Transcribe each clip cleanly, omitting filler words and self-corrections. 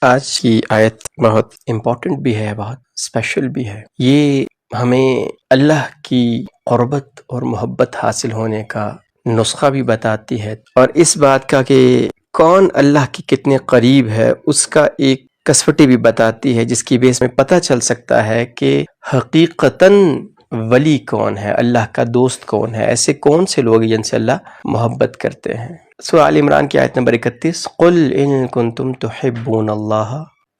آج کی آیت بہت امپورٹنٹ بھی ہے، بہت اسپیشل بھی ہے۔ یہ ہمیں اللہ کی قربت اور محبت حاصل ہونے کا نسخہ بھی بتاتی ہے، اور اس بات کا کہ کون اللہ کے کتنے قریب ہے اس کا ایک کسوٹی بھی بتاتی ہے، جس کی بیس میں پتہ چل سکتا ہے کہ حقیقتاً ولی کون ہے، اللہ کا دوست کون ہے، ایسے کون سے لوگ ہیں جن سے اللہ محبت کرتے ہیں۔ سورہ آل عمران کی آیت نمبر 31، قل ان کنتم تحبون اللہ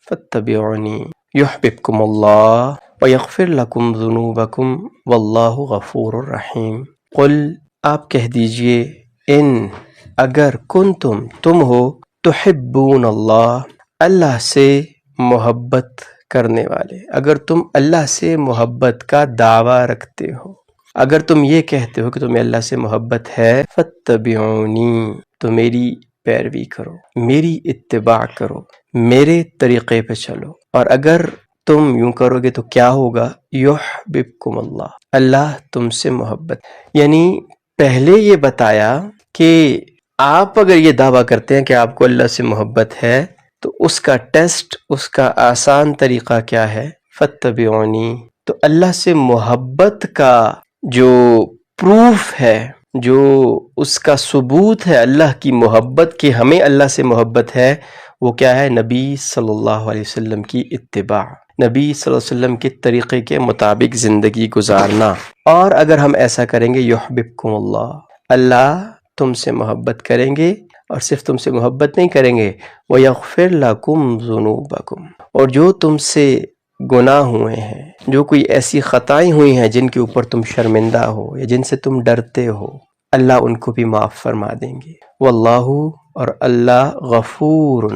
فاتبعونی یحببکم اللہ ویغفر لکم ذنوبکم واللہ غفور الرحیم۔ قل، آپ کہہ دیجئے، ان، اگر، کنتم، تم ہو، تحبون اللہ، اللہ سے محبت کرنے والے، اگر تم اللہ سے محبت کا دعویٰ رکھتے ہو، اگر تم یہ کہتے ہو کہ تمہیں اللہ سے محبت ہے، فاتبعونی، تو میری پیروی کرو، میری اتباع کرو، میرے طریقے پہ چلو، اور اگر تم یوں کرو گے تو کیا ہوگا؟ یحببکم اللہ، اللہ تم سے محبت، یعنی پہلے یہ بتایا کہ آپ اگر یہ دعویٰ کرتے ہیں کہ آپ کو اللہ سے محبت ہے تو اس کا ٹیسٹ، اس کا آسان طریقہ کیا ہے؟ فاتبعونی۔ تو اللہ سے محبت کا جو پروف ہے، جو اس کا ثبوت ہے اللہ کی محبت کہ ہمیں اللہ سے محبت ہے، وہ کیا ہے؟ نبی صلی اللہ علیہ وسلم کی اتباع، نبی صلی اللہ علیہ وسلم کے طریقے کے مطابق زندگی گزارنا۔ اور اگر ہم ایسا کریں گے، یحببکم اللہ، اللہ تم سے محبت کریں گے، اور صرف تم سے محبت نہیں کریں گے، وَيَغْفِرْ لَكُمْ ذُنُوبَكُمْ، اور جو تم سے گناہ ہوئے ہیں، جو کوئی ایسی خطائیں ہوئی ہیں جن کے اوپر تم شرمندہ ہو یا جن سے تم ڈرتے ہو، اللہ ان کو بھی معاف فرما دیں گے۔ واللہ، اور اللہ، غفور،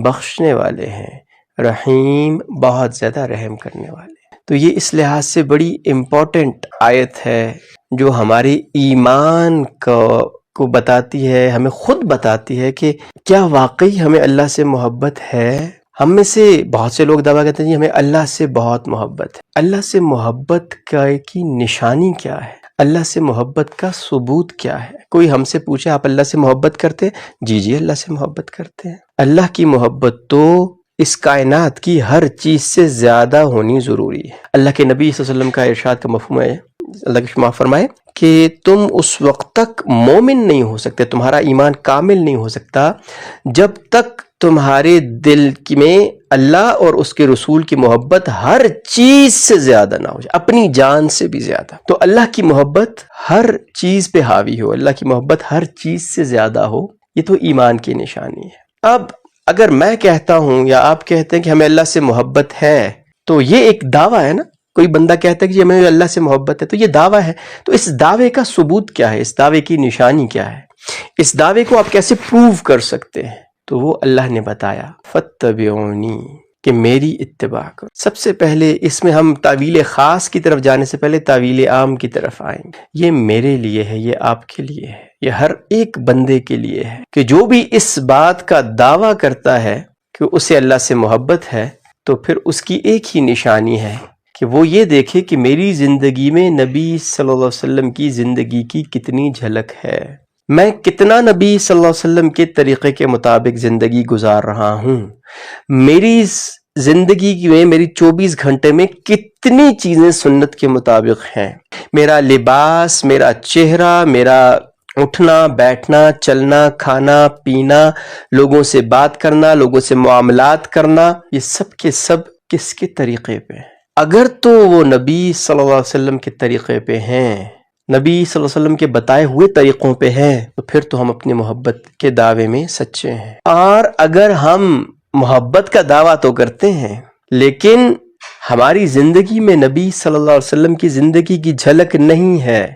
بخشنے والے ہیں، رحیم، بہت زیادہ رحم کرنے والے ہیں۔ تو یہ اس لحاظ سے بڑی امپورٹنٹ آیت ہے جو ہمارے ایمان کو بتاتی ہے، ہمیں خود بتاتی ہے کہ کیا واقعی ہمیں اللہ سے محبت ہے۔ ہم میں سے بہت سے لوگ دعویٰ کرتے ہیں کہ ہمیں اللہ سے بہت محبت ہے۔ اللہ سے محبت کی نشانی کیا ہے؟ اللہ سے محبت کا ثبوت کیا ہے؟ کوئی ہم سے پوچھے آپ اللہ سے محبت کرتے ہیں؟ جی جی، اللہ سے محبت کرتے ہیں۔ اللہ کی محبت تو اس کائنات کی ہر چیز سے زیادہ ہونی ضروری ہے۔ اللہ کے نبی صلی اللہ علیہ وسلم کا ارشاد کا مفہوم ہے، اللہ کی معاف فرمائے، کہ تم اس وقت تک مومن نہیں ہو سکتے، تمہارا ایمان کامل نہیں ہو سکتا جب تک تمہارے دل میں اللہ اور اس کے رسول کی محبت ہر چیز سے زیادہ نہ ہو جائے، اپنی جان سے بھی زیادہ۔ تو اللہ کی محبت ہر چیز پہ حاوی ہو، اللہ کی محبت ہر چیز سے زیادہ ہو، یہ تو ایمان کی نشانی ہے۔ اب اگر میں کہتا ہوں یا آپ کہتے ہیں کہ ہمیں اللہ سے محبت ہے، تو یہ ایک دعویٰ ہے نا۔ کوئی بندہ کہتا ہے کہ ہمیں اللہ سے محبت ہے، تو یہ دعویٰ ہے۔ تو اس دعوے کا ثبوت کیا ہے؟ اس دعوے کی نشانی کیا ہے؟ اس دعوے کو آپ کیسے پروو کر سکتے ہیں؟ تو وہ اللہ نے بتایا، فاتبعونی، کہ میری اتباع کرو۔ سب سے پہلے اس میں ہم تعویل خاص کی طرف جانے سے پہلے تعویل عام کی طرف آئیں گے۔ یہ میرے لیے ہے، یہ آپ کے لیے ہے، یہ ہر ایک بندے کے لیے ہے کہ جو بھی اس بات کا دعویٰ کرتا ہے کہ اسے اللہ سے محبت ہے، تو پھر اس کی ایک ہی نشانی ہے کہ وہ یہ دیکھے کہ میری زندگی میں نبی صلی اللہ علیہ وسلم کی زندگی کی کتنی جھلک ہے، میں کتنا نبی صلی اللہ علیہ وسلم کے طریقے کے مطابق زندگی گزار رہا ہوں، میری زندگی میں میری 24 گھنٹے میں کتنی چیزیں سنت کے مطابق ہیں، میرا لباس، میرا چہرہ، میرا اٹھنا بیٹھنا، چلنا، کھانا پینا، لوگوں سے بات کرنا، لوگوں سے معاملات کرنا، یہ سب کے سب کس کے طریقے پہ ہیں؟ اگر تو وہ نبی صلی اللہ علیہ وسلم کے طریقے پہ ہیں، نبی صلی اللہ علیہ وسلم کے بتائے ہوئے طریقوں پہ ہیں، تو پھر تو ہم اپنی محبت کے دعوے میں سچے ہیں۔ اور اگر ہم محبت کا دعویٰ تو کرتے ہیں لیکن ہماری زندگی میں نبی صلی اللہ علیہ وسلم کی زندگی کی جھلک نہیں ہے،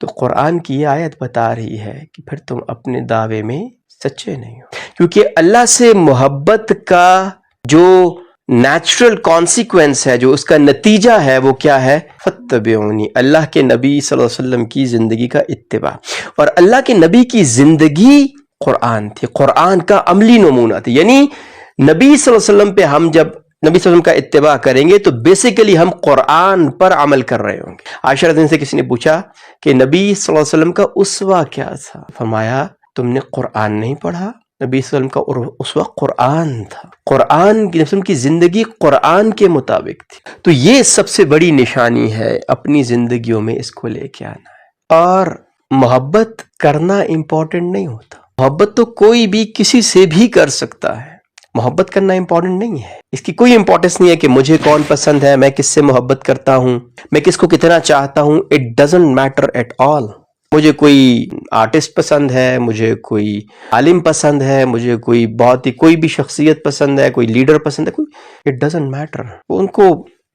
تو قرآن کی یہ آیت بتا رہی ہے کہ پھر تم اپنے دعوے میں سچے نہیں ہو، کیونکہ اللہ سے محبت کا جو نیچرل کانسیکوینس ہے، جو اس کا نتیجہ ہے، وہ کیا ہے؟ فاتبعونی، اللہ کے نبی صلی اللہ علیہ وسلم کی زندگی کا اتباع۔ اور اللہ کے نبی کی زندگی قرآن تھی، قرآن کا عملی نمونہ تھی، یعنی نبی صلی اللہ علیہ وسلم پہ ہم جب نبی صلی اللہ علیہ وسلم کا اتباع کریں گے تو بیسیکلی ہم قرآن پر عمل کر رہے ہوں گے۔ عائشہ رضی اللہ عنہا سے کسی نے پوچھا کہ نبی صلی اللہ علیہ وسلم کا اسوہ کیا تھا؟ فرمایا، تم نے قرآن نہیں پڑھا؟ نبی صلی اللہ علیہ وسلم کا اس وقت قرآن تھا، قرآن کی نبی کی زندگی قرآن کے مطابق تھی. تو یہ سب سے بڑی نشانی ہے، اپنی زندگیوں میں اس کو لے کے آنا ہے. اور محبت کرنا امپورٹنٹ نہیں ہوتا، محبت تو کوئی بھی کسی سے بھی کر سکتا ہے، محبت کرنا امپورٹنٹ نہیں ہے. اس کی کوئی امپورٹنس نہیں ہے کہ مجھے کون پسند ہے، میں کس سے محبت کرتا ہوں، میں کس کو کتنا چاہتا ہوں. It doesn't matter at all. مجھے کوئی آرٹسٹ پسند ہے، مجھے کوئی عالم پسند ہے، مجھے کوئی بہت ہی کوئی بھی شخصیت پسند ہے، کوئی لیڈر پسند ہے، اٹ ڈزنٹ میٹر. ان کو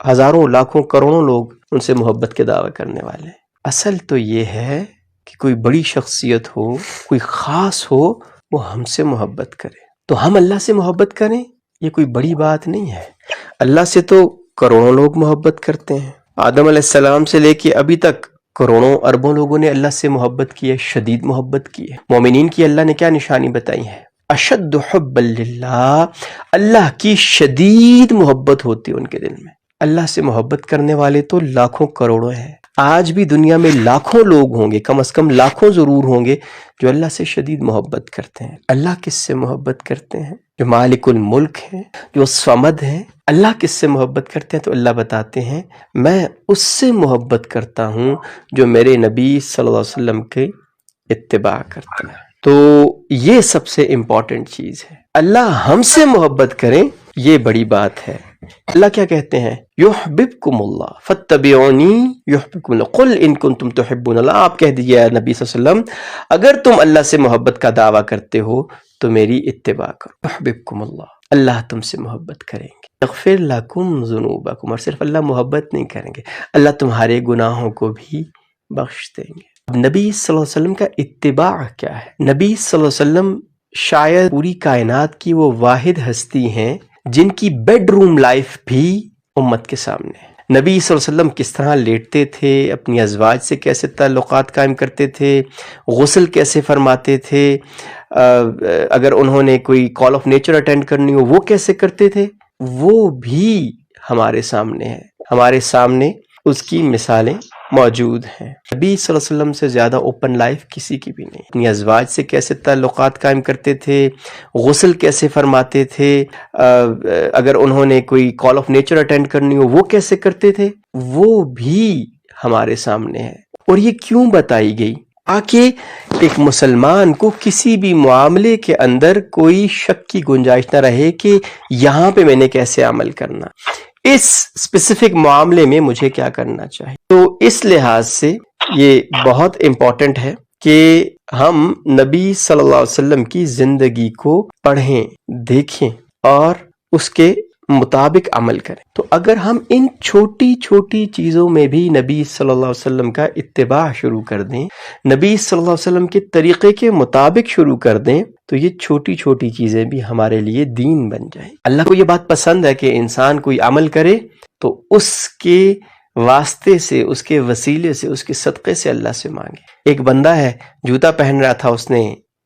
ہزاروں لاکھوں کروڑوں لوگ ان سے محبت کے دعوے کرنے والے ہیں. اصل تو یہ ہے کہ کوئی بڑی شخصیت ہو، کوئی خاص ہو، وہ ہم سے محبت کرے. تو ہم اللہ سے محبت کریں، یہ کوئی بڑی بات نہیں ہے. اللہ سے تو کروڑوں لوگ محبت کرتے ہیں. آدم علیہ السلام سے لے کے ابھی تک کروڑوں اربوں لوگوں نے اللہ سے محبت کی ہے، شدید محبت کی ہے. مومنین کی اللہ نے کیا نشانی بتائی ہے؟ اشد حب للہ، اللہ کی شدید محبت ہوتی ہے ان کے دل میں. اللہ سے محبت کرنے والے تو لاکھوں کروڑوں ہیں. آج بھی دنیا میں لاکھوں لوگ ہوں گے، کم از کم لاکھوں ضرور ہوں گے جو اللہ سے شدید محبت کرتے ہیں. اللہ کس سے محبت کرتے ہیں؟ جو مالک الملک ہیں، جو صمد ہیں. اللہ کس سے محبت کرتے ہیں؟ تو اللہ بتاتے ہیں میں اس سے محبت کرتا ہوں جو میرے نبی صلی اللہ علیہ وسلم کے اتباع کرتا ہے. تو یہ سب سے امپورٹنٹ چیز ہے. اللہ ہم سے محبت کریں، یہ بڑی بات ہے. اللہ کیا کہتے ہیں؟ یحببکم اللہ فاتبعونی یحببکم اللہ قل ان کنتم تحبون اللہ. آپ کہہ دیجئے نبی صلی اللہ علیہ وسلم اگر تم اللہ سے محبت کا دعویٰ کرتے ہو تو میری اتباع کرو. یحببکم اللہ، اللہ تم سے محبت کریں گے. یغفر لکم ذنوبکم، اور صرف اللہ محبت نہیں کریں گے، اللہ تمہارے گناہوں کو بھی بخش دیں گے. اب نبی صلی اللہ علیہ وسلم کا اتباع کیا ہے؟ نبی صلی اللہ علیہ وسلم شاید پوری کائنات کی وہ واحد ہستی ہیں جن کی بیڈ روم لائف بھی امت کے سامنے ہے. نبی صلی اللہ علیہ وسلم کس طرح لیٹتے تھے، اپنی ازواج سے کیسے تعلقات قائم کرتے تھے، غسل کیسے فرماتے تھے، اگر انہوں نے کوئی کال آف نیچر اٹینڈ کرنی ہو وہ کیسے کرتے تھے، وہ بھی ہمارے سامنے ہے. ہمارے سامنے اس کی مثالیں موجود ہیں. نبی صلی اللہ علیہ وسلم سے زیادہ اوپن لائف کسی کی بھی نہیں. اپنی ازواج سے کیسے تعلقات قائم کرتے تھے، غسل کیسے فرماتے تھے، اگر انہوں نے کوئی کال آف نیچر اٹینڈ کرنی ہو وہ کیسے کرتے تھے، وہ بھی ہمارے سامنے ہے. اور یہ کیوں بتائی گئی؟ تاکہ ایک مسلمان کو کسی بھی معاملے کے اندر کوئی شک کی گنجائش نہ رہے کہ یہاں پہ میں نے کیسے عمل کرنا، اس اسپیسیفک معاملے میں مجھے کیا کرنا چاہیے. تو اس لحاظ سے یہ بہت امپورٹنٹ ہے کہ ہم نبی صلی اللہ علیہ وسلم کی زندگی کو پڑھیں، دیکھیں اور اس کے مطابق عمل کریں. تو اگر ہم ان چھوٹی چھوٹی چیزوں میں بھی نبی صلی اللہ علیہ وسلم کا اتباع شروع کر دیں، نبی صلی اللہ علیہ وسلم کے طریقے کے مطابق شروع کر دیں، تو یہ چھوٹی چھوٹی چیزیں بھی ہمارے لیے دین بن جائیں. اللہ کو یہ بات پسند ہے کہ انسان کوئی عمل کرے تو اس کے واسطے سے، اس کے وسیلے سے، اس کے صدقے سے اللہ سے مانگے. ایک بندہ ہے جوتا پہن رہا تھا، اس نے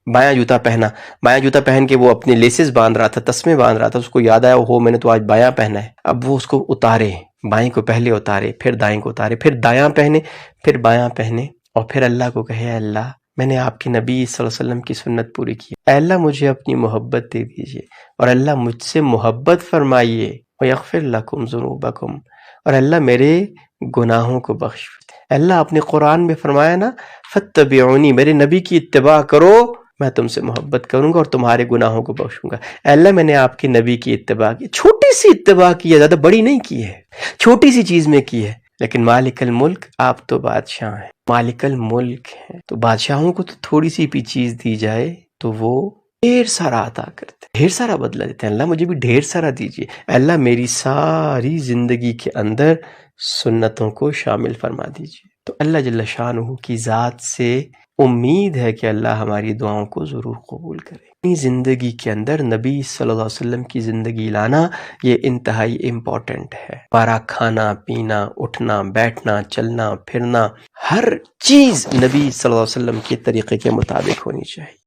بایاں جوتا پہنا، بایاں جوتا پہن کے وہ اپنے لیسز باندھ رہا تھا، تسمے باندھ رہا تھا. اس کو یاد آیا ہو میں نے تو آج بایاں پہنا ہے. اب وہ اس کو اتارے، بائیں کو پہلے اتارے، پھر دائیں کو اتارے، پھر دایاں پہنے، پھر بایاں پہنے، اور پھر اللہ کو کہے اے اللہ میں نے آپ کے نبی صلی اللہ علیہ وسلم کی سنت پوری کی، اے اللہ مجھے اپنی محبت دے دیجئے، اور اللہ مجھ سے محبت فرمائیے، وَيَغْفِرْ لَكُمْ ذُنُوبَكُمْ، اور اللہ میرے گناہوں کو بخش دے. اللہ اپنے قرآن میں فرمایا نا فَاتَّبِعُونِی، میرے نبی کی اتباع کرو، میں تم سے محبت کروں گا اور تمہارے گناہوں کو بخشوں گا. اے اللہ میں نے آپ کے نبی کی اتباع کی، چھوٹی سی اتباع کی ہے، زیادہ بڑی نہیں کی ہے، چھوٹی سی چیز میں کی ہے. لیکن مالک الملک، آپ تو بادشاہ ہیں، مالک الملک ہیں، تو بادشاہوں کو تو تھوڑی سی بھی چیز دی جائے تو وہ ڈھیر سارا عطا کرتے ہیں، ڈھیر سارا بدلہ دیتے ہیں. اللہ مجھے بھی ڈھیر سارا دیجیے، اللہ میری ساری زندگی کے اندر سنتوں کو شامل فرما دیجیے. تو اللہ جل شانہ کی ذات سے امید ہے کہ اللہ ہماری دعاؤں کو ضرور قبول کرے. اپنی زندگی کے اندر نبی صلی اللہ علیہ وسلم کی زندگی لانا یہ انتہائی امپورٹنٹ ہے. ہمارا کھانا پینا، اٹھنا بیٹھنا، چلنا پھرنا، ہر چیز نبی صلی اللہ علیہ وسلم کے طریقے کے مطابق ہونی چاہیے.